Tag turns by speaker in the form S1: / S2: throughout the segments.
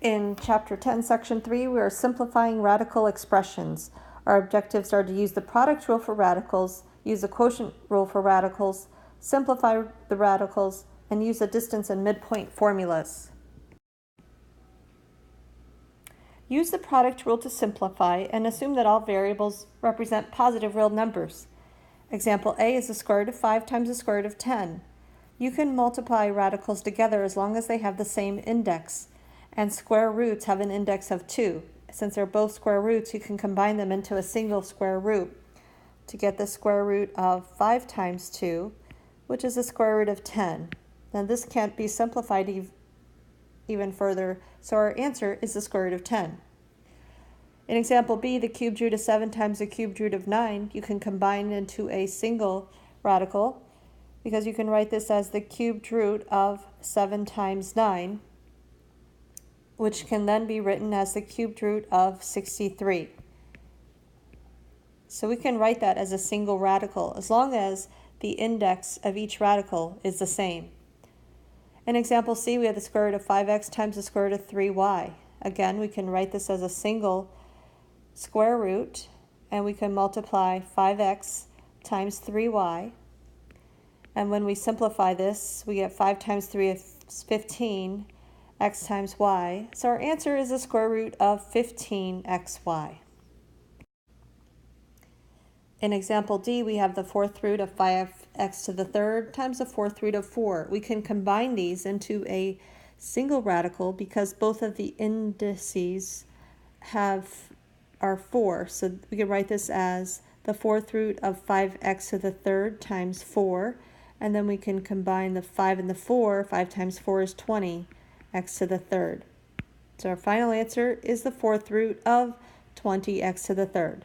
S1: In Chapter 10, Section 3, we are simplifying radical expressions. Our objectives are to use the product rule for radicals, use the quotient rule for radicals, simplify the radicals, and use the distance and midpoint formulas. Use the product rule to simplify and assume that all variables represent positive real numbers. Example A is the square root of 5 times the square root of 10. You can multiply radicals together as long as they have the same index, and square roots have an index of 2. Since they're both square roots, you can combine them into a single square root to get the square root of 5 times 2, which is the square root of 10. Now this can't be simplified even further, so our answer is the square root of 10. In example B, the cubed root of 7 times the cubed root of 9, you can combine into a single radical because you can write this as the cubed root of 7 times 9, which can then be written as the cubed root of 63. So we can write that as a single radical as long as the index of each radical is the same. In example C, we have the square root of 5x times the square root of 3y. Again, we can write this as a single square root, and we can multiply 5x times 3y. And when we simplify this, we get 5 times 3 is 15, x times y. So our answer is the square root of 15xy. In example D, we have the fourth root of 5x to the third times the fourth root of 4. We can combine these into a single radical because both of the indices are 4. So we can write this as the fourth root of 5x to the third times 4. And then we can combine the 5 and the 4. 5 times 4 is 20, x to the third. So our final answer is the fourth root of 20x to the third.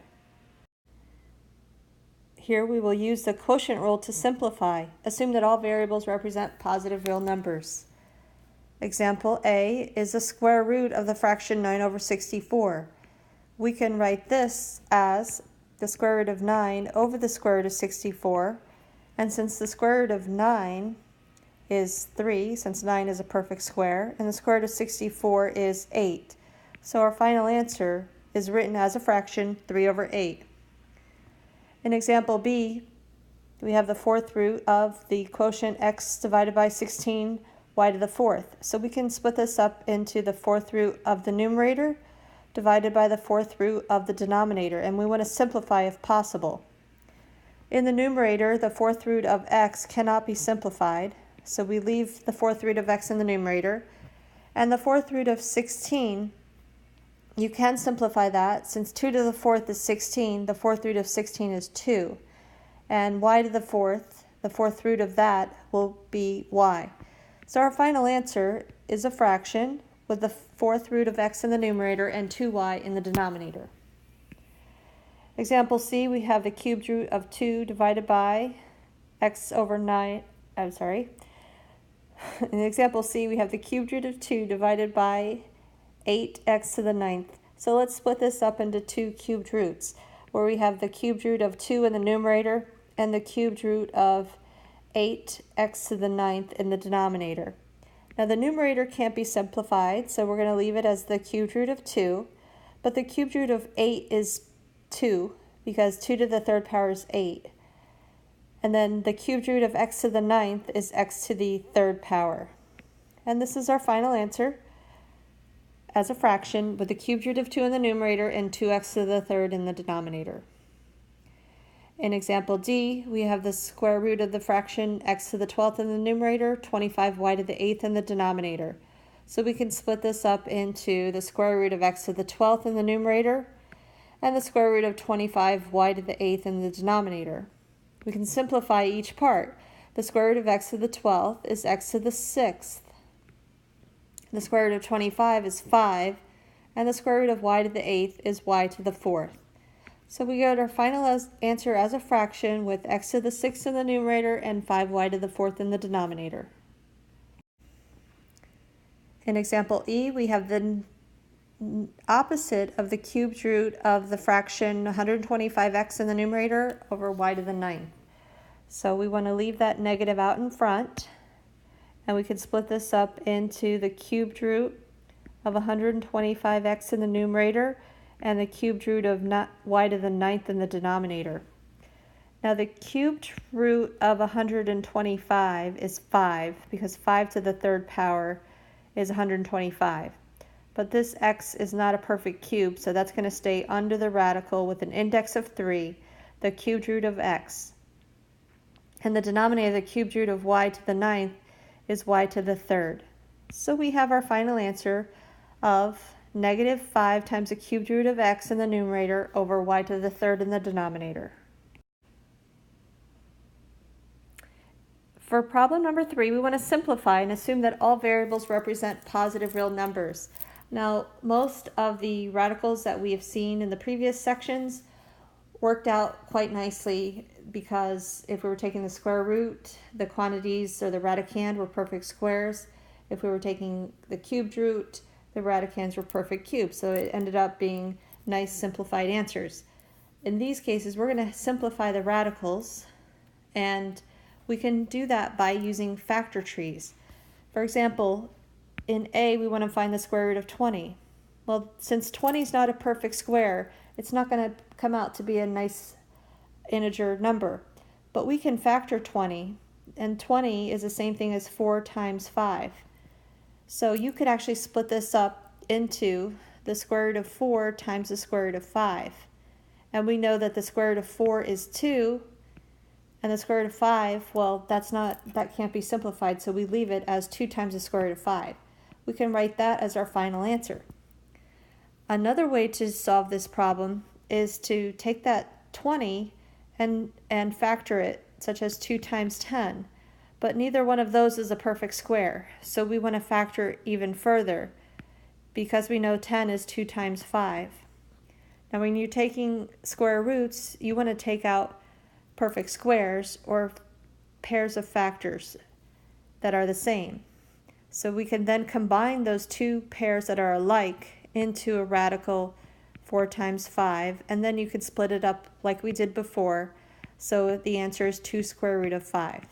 S1: Here we will use the quotient rule to simplify. Assume that all variables represent positive real numbers. Example A is the square root of the fraction 9 over 64. We can write this as the square root of 9 over the square root of 64. And since the square root of 9 is 3, since 9 is a perfect square, and the square root of 64 is 8. So our final answer is written as a fraction 3 over 8. In example B, we have the fourth root of the quotient x divided by 16 y to the fourth. So we can split this up into the fourth root of the numerator divided by the fourth root of the denominator, and we want to simplify if possible. In the numerator, the fourth root of x cannot be simplified, so we leave the fourth root of x in the numerator. And the fourth root of 16, you can simplify that. Since 2 to the fourth is 16, the fourth root of 16 is 2. And y to the fourth root of that will be y. So our final answer is a fraction with the fourth root of x in the numerator and 2y in the denominator. Example C, we have the cubed root of 2 divided by x over 9. In example C, we have the cubed root of 2 divided by 8x to the 9th. So let's split this up into two cubed roots, where we have the cubed root of 2 in the numerator and the cubed root of 8x to the 9th in the denominator. Now the numerator can't be simplified, so we're going to leave it as the cubed root of 2, but the cubed root of 8 is 2, because 2 to the third power is 8. And then the cubed root of x to the 9th is x to the third power. And this is our final answer as a fraction with the cubed root of 2 in the numerator and 2x to the third in the denominator. In example D, we have the square root of the fraction x to the 12th in the numerator, 25y to the 8th in the denominator. So we can split this up into the square root of x to the 12th in the numerator and the square root of 25y to the 8th in the denominator. We can simplify each part. The square root of x to the 12th is x to the 6th. The square root of 25 is 5, and the square root of y to the 8th is y to the 4th. So we get our final answer as a fraction with x to the 6th in the numerator and 5y to the 4th in the denominator. In example E, we have the opposite of the cubed root of the fraction 125x in the numerator over y to the 9th. So we want to leave that negative out in front, and we can split this up into the cubed root of 125x in the numerator and the cubed root of y to the 9th in the denominator. Now the cubed root of 125 is 5 because 5 to the 3rd power is 125. But this x is not a perfect cube, so that's going to stay under the radical with an index of 3, the cubed root of x. And the denominator, the cubed root of y to the 9th, is y to the 3rd. So we have our final answer of -5 times the cubed root of x in the numerator over y to the 3rd in the denominator. For problem number 3, we want to simplify and assume that all variables represent positive real numbers. Now, most of the radicals that we have seen in the previous sections worked out quite nicely because if we were taking the square root, the quantities or the radicand were perfect squares. If we were taking the cubed root, the radicands were perfect cubes. So it ended up being nice simplified answers. In these cases, we're going to simplify the radicals, and we can do that by using factor trees. For example, in A, we want to find the square root of 20. Well, since 20 is not a perfect square, it's not going to come out to be a nice integer number. But we can factor 20, and 20 is the same thing as 4 times 5. So you could actually split this up into the square root of 4 times the square root of 5. And we know that the square root of 4 is 2, and the square root of 5, well, that can't be simplified, so we leave it as 2 times the square root of 5. We can write that as our final answer. Another way to solve this problem is to take that 20 and factor it, such as 2 times 10. But neither one of those is a perfect square, so we want to factor even further because we know 10 is 2 times 5. Now when you're taking square roots, you want to take out perfect squares or pairs of factors that are the same. So we can then combine those two pairs that are alike into a radical 4 times 5, and then you can split it up like we did before, so the answer is 2 square root of 5.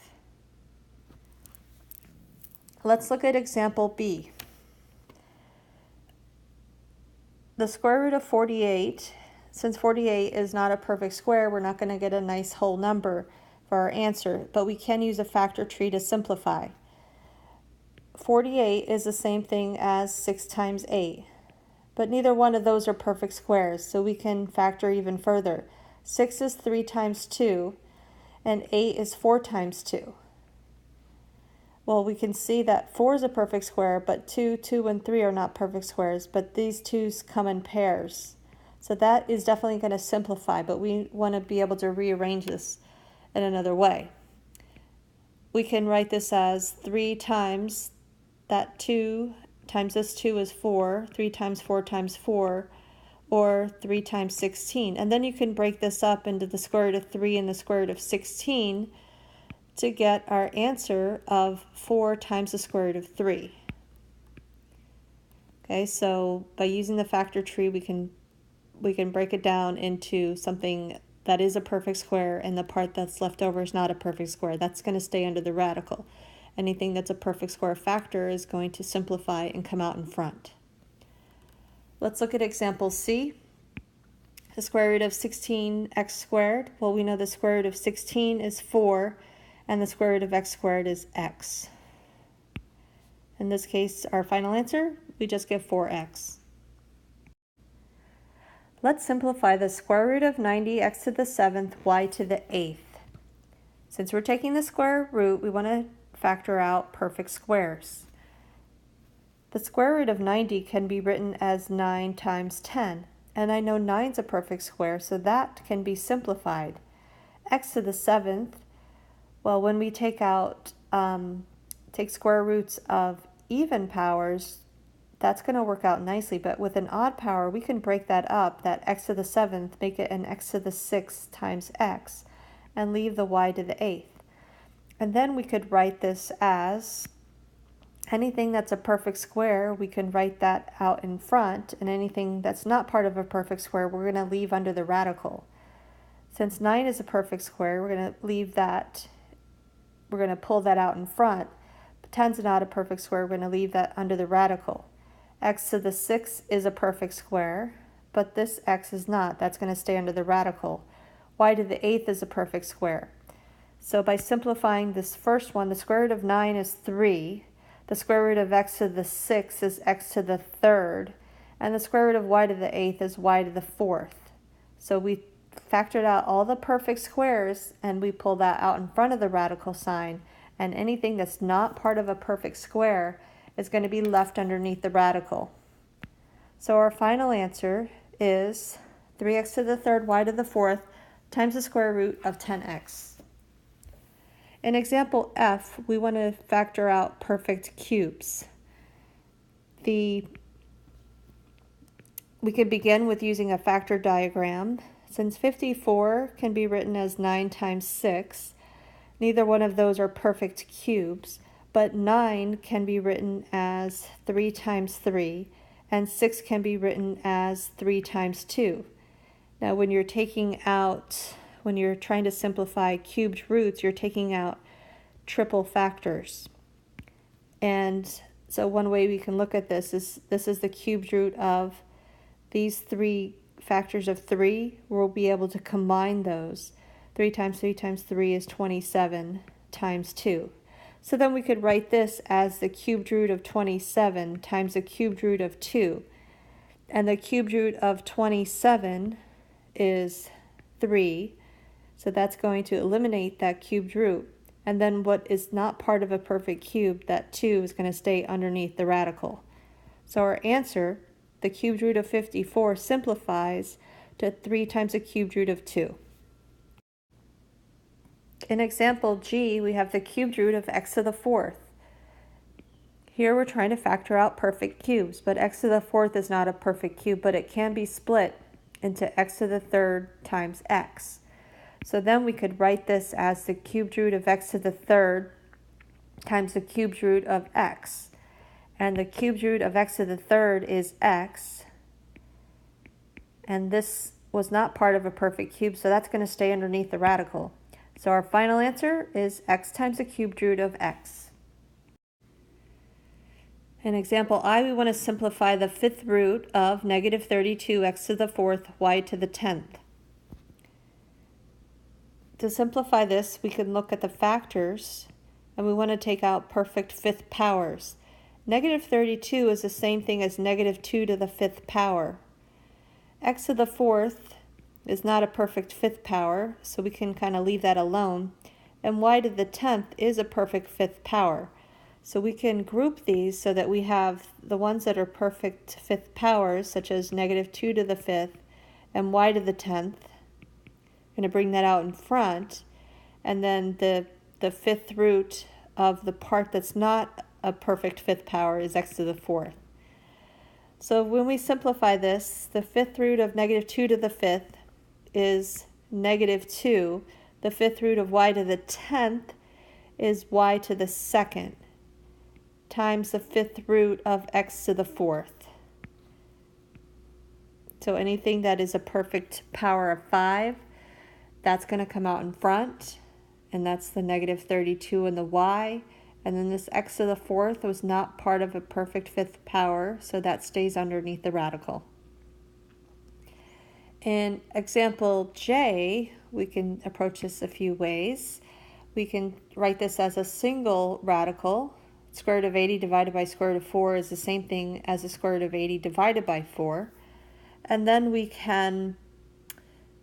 S1: Let's look at example B. The square root of 48, since 48 is not a perfect square, we're not going to get a nice whole number for our answer, but we can use a factor tree to simplify. 48 is the same thing as 6 times 8, but neither one of those are perfect squares, so we can factor even further. 6 is 3 times 2, and 8 is 4 times 2. Well, we can see that 4 is a perfect square, but 2, 2, and 3 are not perfect squares, but these 2's come in pairs. So that is definitely going to simplify, but we want to be able to rearrange this in another way. We can write this as 3 times that 2 times this 2 is 4, 3 times 4 times 4, or 3 times 16. And then you can break this up into the square root of 3 and the square root of 16 to get our answer of 4 times the square root of 3. Okay, so by using the factor tree, we can break it down into something that is a perfect square, and the part that's left over is not a perfect square. That's going to stay under the radical. Anything that's a perfect square factor is going to simplify and come out in front. Let's look at example C. The square root of 16x squared. Well, we know the square root of 16 is 4, and the square root of x squared is x. In this case, our final answer, we just get 4x. Let's simplify the square root of 90x to the 7th, y to the 8th. Since we're taking the square root, we want to factor out perfect squares. The square root of 90 can be written as 9 times 10, and I know 9 is a perfect square, so that can be simplified. X to the 7th, well, when we take square roots of even powers, that's going to work out nicely, but with an odd power, we can break that up, that x to the 7th, make it an x to the 6th times x, and leave the y to the 8th. And then we could write this as anything that's a perfect square, we can write that out in front, and anything that's not part of a perfect square, we're going to leave under the radical. Since 9 is a perfect square, we're going to leave that, we're going to pull that out in front. But 10 is not a perfect square, we're going to leave that under the radical. X to the 6 is a perfect square, but this x is not. That's going to stay under the radical. Y to the 8th is a perfect square. So by simplifying this first one, the square root of 9 is 3. The square root of x to the 6 is x to the 3rd. And the square root of y to the 8th is y to the 4th. So we factored out all the perfect squares, and we pull that out in front of the radical sign. And anything that's not part of a perfect square is going to be left underneath the radical. So our final answer is 3x to the 3rd, y to the 4th, times the square root of 10x. In example F, we want to factor out perfect cubes. We could begin with using a factor diagram. Since 54 can be written as 9 times 6, neither one of those are perfect cubes, but 9 can be written as 3 times 3, and 6 can be written as 3 times 2. Now when you're trying to simplify cubed roots, you're taking out triple factors. And so one way we can look at this is the cubed root of these 3 factors of 3. We'll be able to combine those. 3 times 3 times 3 is 27 times 2. So then we could write this as the cubed root of 27 times the cubed root of 2. And the cubed root of 27 is 3. So that's going to eliminate that cubed root. And then what is not part of a perfect cube, that 2 is going to stay underneath the radical. So our answer, the cubed root of 54, simplifies to 3 times the cubed root of 2. In example G, we have the cubed root of x to the 4th. Here we're trying to factor out perfect cubes, but x to the 4th is not a perfect cube, but it can be split into x to the 3rd times x. So then we could write this as the cubed root of x to the 3rd times the cubed root of x. And the cubed root of x to the 3rd is x. And this was not part of a perfect cube, so that's going to stay underneath the radical. So our final answer is x times the cubed root of x. In example I, we want to simplify the 5th root of negative 32x to the 4th, y to the 10th. To simplify this, we can look at the factors, and we want to take out perfect 5th powers. Negative 32 is the same thing as negative 2 to the 5th power. X to the 4th is not a perfect 5th power, so we can kind of leave that alone. And y to the 10th is a perfect 5th power. So we can group these so that we have the ones that are perfect 5th powers, such as negative 2 to the 5th and y to the 10th. I'm going to bring that out in front. And then the 5th root of the part that's not a perfect 5th power is x to the 4th. So when we simplify this, the 5th root of negative 2 to the 5th is negative 2. The 5th root of y to the 10th is y to the 2nd times the 5th root of x to the 4th. So anything that is a perfect power of 5, that's going to come out in front, and that's the negative 32 and the y. And then this x to the 4th was not part of a perfect 5th power, so that stays underneath the radical. In example J, we can approach this a few ways. We can write this as a single radical. Square root of 80 divided by square root of 4 is the same thing as the square root of 80 divided by 4. And then we can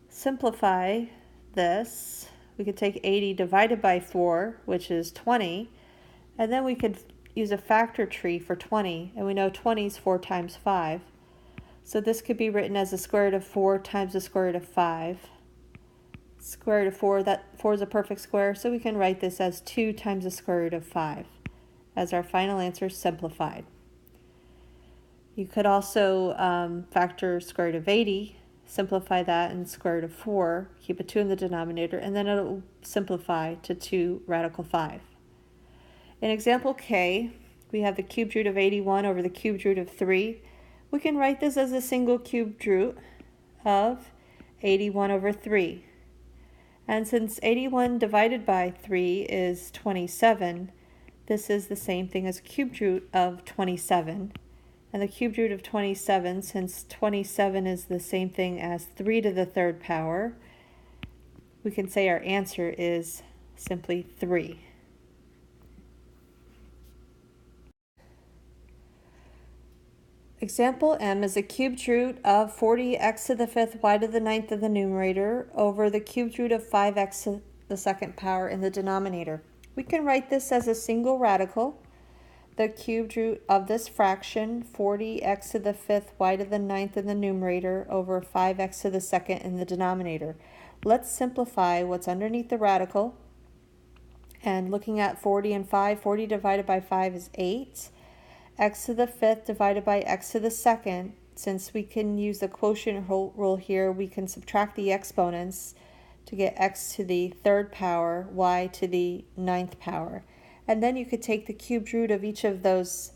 S1: simplify this. We could take 80 divided by 4, which is 20, and then we could use a factor tree for 20, and we know 20 is 4 times 5. So this could be written as the square root of 4 times the square root of 5. Square root of 4, that 4 is a perfect square, so we can write this as 2 times the square root of 5 as our final answer simplified. You could also factor square root of 80, simplify that in square root of 4, keep a 2 in the denominator, and then it'll simplify to 2 radical 5. In example K, we have the cubed root of 81 over the cubed root of 3. We can write this as a single cubed root of 81 over 3. And since 81 divided by 3 is 27, this is the same thing as cubed root of 27. And the cubed root of 27, since 27 is the same thing as 3 to the third power, we can say our answer is simply 3. Example M is a cubed root of 40x to the 5th y to the 9th of the numerator over the cubed root of 5x to the 2nd power in the denominator. We can write this as a single radical. The cubed root of this fraction, 40x to the 5th y to the 9th in the numerator over 5x to the 2nd in the denominator. Let's simplify what's underneath the radical. And looking at 40 and 5, 40 divided by 5 is 8. X to the 5th divided by x to the 2nd. Since we can use the quotient rule here, we can subtract the exponents to get x to the 3rd power, y to the 9th power. And then you could take the cubed root of each of those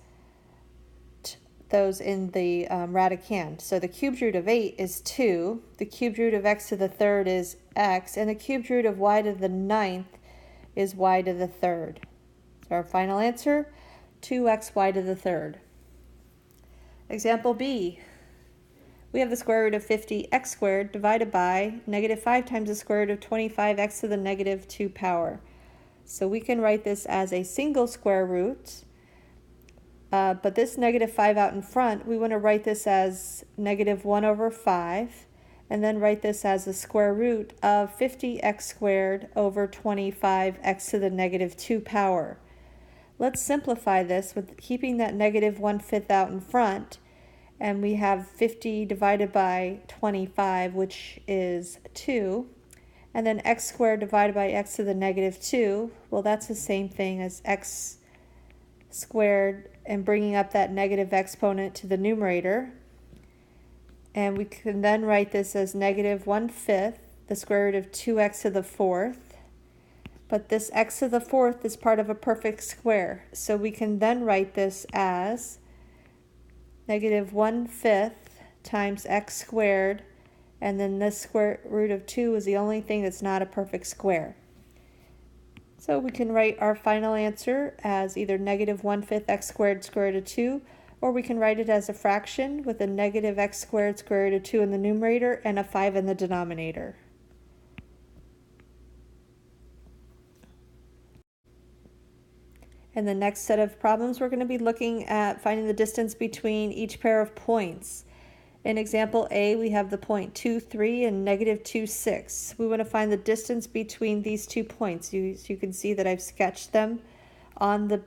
S1: in the radicand. So the cubed root of 8 is 2, the cubed root of x to the 3rd is x, and the cubed root of y to the 9th is y to the 3rd. So our final answer, 2xy to the 3rd. Example B, we have the square root of 50x squared divided by negative 5 times the square root of 25x to the negative 2 power. So we can write this as a single square root, but this negative 5 out in front, we want to write this as negative 1 over 5, and then write this as the square root of 50x squared over 25x to the negative 2 power. Let's simplify this with keeping that negative 1/5 out in front, and we have 50 divided by 25, which is 2, and then x squared divided by x to the negative 2, well, that's the same thing as x squared and bringing up that negative exponent to the numerator. And we can then write this as negative 1/5, the square root of 2x to the 4th. But this x to the 4th is part of a perfect square. So we can then write this as negative 1/5 times x squared, and then this square root of 2 is the only thing that's not a perfect square. So we can write our final answer as either negative 1/5 x squared square root of 2, or we can write it as a fraction with a negative x squared square root of 2 in the numerator and a 5 in the denominator. In the next set of problems, we're going to be looking at finding the distance between each pair of points. In example A, we have the point 2, 3 and negative 2, 6. We want to find the distance between these 2 points. You can see that I've sketched them on the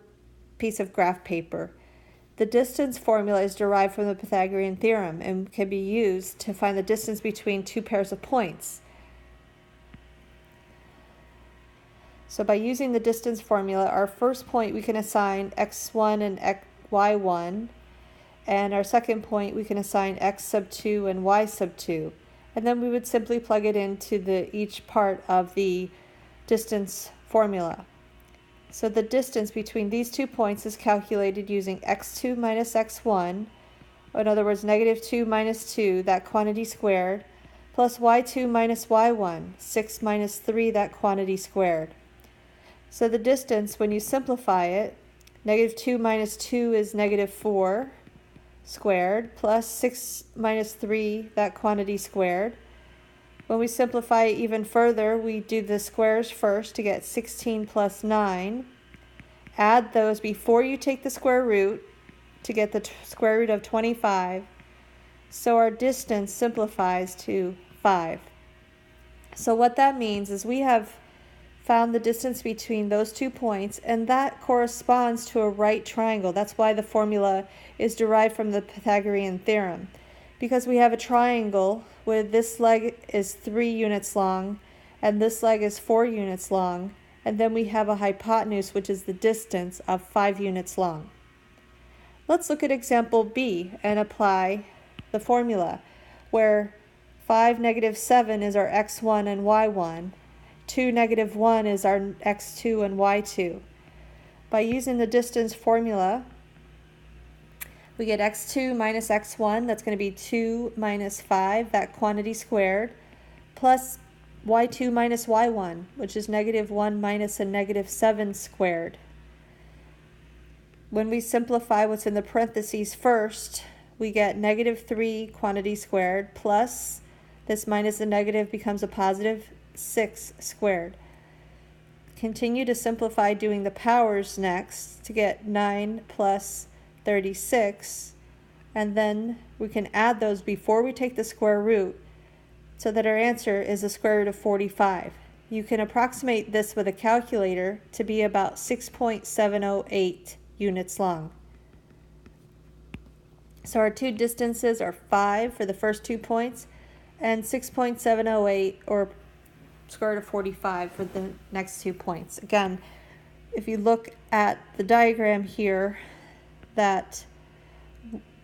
S1: piece of graph paper. The distance formula is derived from the Pythagorean theorem and can be used to find the distance between 2 pairs of points. So by using the distance formula, our first point we can assign x1 and y1, and our second point we can assign x sub 2 and y sub 2. And then we would simply plug it into each part of the distance formula. So the distance between these 2 points is calculated using x2 minus x1, in other words, negative 2 minus 2, that quantity squared, plus y2 minus y1, 6 minus 3, that quantity squared. So the distance, when you simplify it, negative 2 minus 2 is negative 4 squared, plus 6 minus 3, that quantity squared. When we simplify it even further, we do the squares first to get 16 plus 9. Add those before you take the square root to get the square root of 25. So our distance simplifies to 5. So what that means is we have found the distance between those 2 points, and that corresponds to a right triangle. That's why the formula is derived from the Pythagorean theorem. Because we have a triangle where this leg is 3 units long and this leg is 4 units long, and then we have a hypotenuse, which is the distance of 5 units long. Let's look at example B and apply the formula, where 5, negative 7 is our x1 and y1, 2, negative 1 is our x2 and y2. By using the distance formula, we get x2 minus x1, that's going to be 2 minus 5, that quantity squared, plus y2 minus y1, which is negative 1 minus a negative 7 squared. when we simplify what's in the parentheses first, we get -3 quantity squared plus this minus the negative becomes a positive 6 squared. Continue to simplify doing the powers next to get 9 plus 36, and then we can add those before we take the square root so that our answer is the square root of 45. You can approximate this with a calculator to be about 6.708 units long. So our two distances are 5 for the first 2 points and 6.708 or square root of 45 for the next 2 points. Again, if you look at the diagram here, that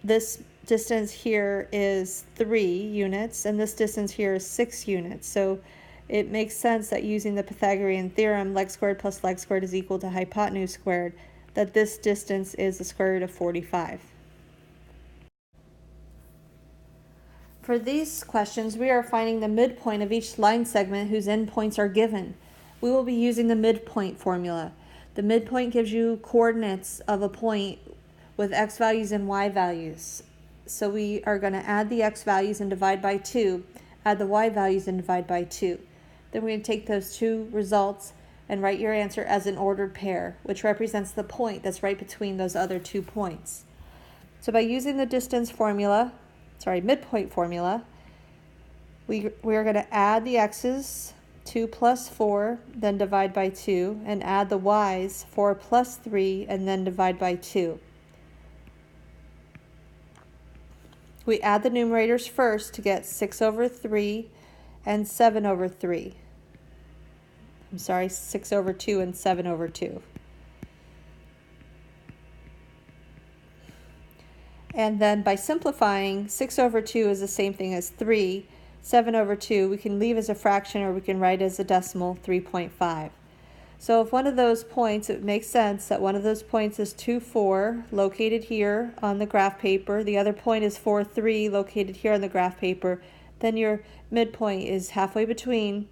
S1: this distance here is 3 units and this distance here is 6 units. So it makes sense that using the Pythagorean theorem, leg squared plus leg squared is equal to hypotenuse squared, that this distance is the square root of 45. For these questions, we are finding the midpoint of each line segment whose endpoints are given. We will be using the midpoint formula. The midpoint gives you coordinates of a point with x values and y values. So we are going to add the x values and divide by 2, add the y values and divide by 2. Then we're going to take those two results and write your answer as an ordered pair, which represents the point that's right between those other 2 points. So by using the midpoint formula, we are going to add the x's, 2 plus 4, then divide by 2, and add the y's, 4 plus 3, and then divide by 2. We add the numerators first to get 6 over 3 and 7 over 3. 6 over 2 and 7 over 2. And then by simplifying, 6 over 2 is the same thing as 3. 7 over 2 we can leave as a fraction or we can write as a decimal, 3.5. So if one of those points, it makes sense that one of those points is 2, 4, located here on the graph paper. The other point is 4, 3, located here on the graph paper. Then your midpoint is halfway between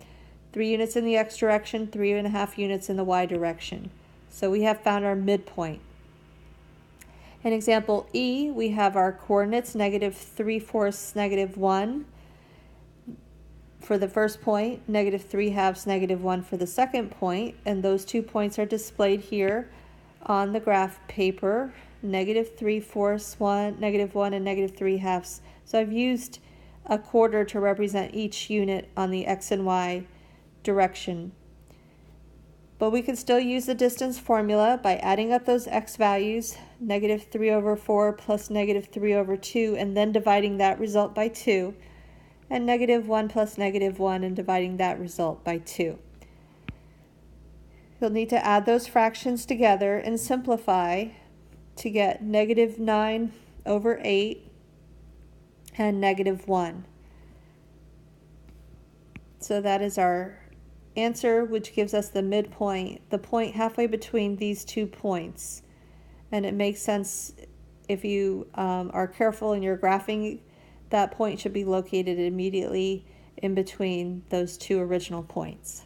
S1: 3 units in the x direction, 3.5 units in the y direction. So we have found our midpoint. In example E, we have our coordinates -3/4, -1 for the first point, -3/2, -1 for the second point, and those 2 points are displayed here on the graph paper, -3/4, 1, -1, and -3/2. So I've used a quarter to represent each unit on the x and y direction. But we can still use the distance formula by adding up those x values, -3 over 4 plus -3 over 2, and then dividing that result by 2, and -1 plus -1 and dividing that result by 2. You'll need to add those fractions together and simplify to get -9 over 8 and -1. So that is our answer, which gives us the midpoint, the point halfway between these 2 points. And it makes sense if you are careful in your graphing, that point should be located immediately in between those 2 original points.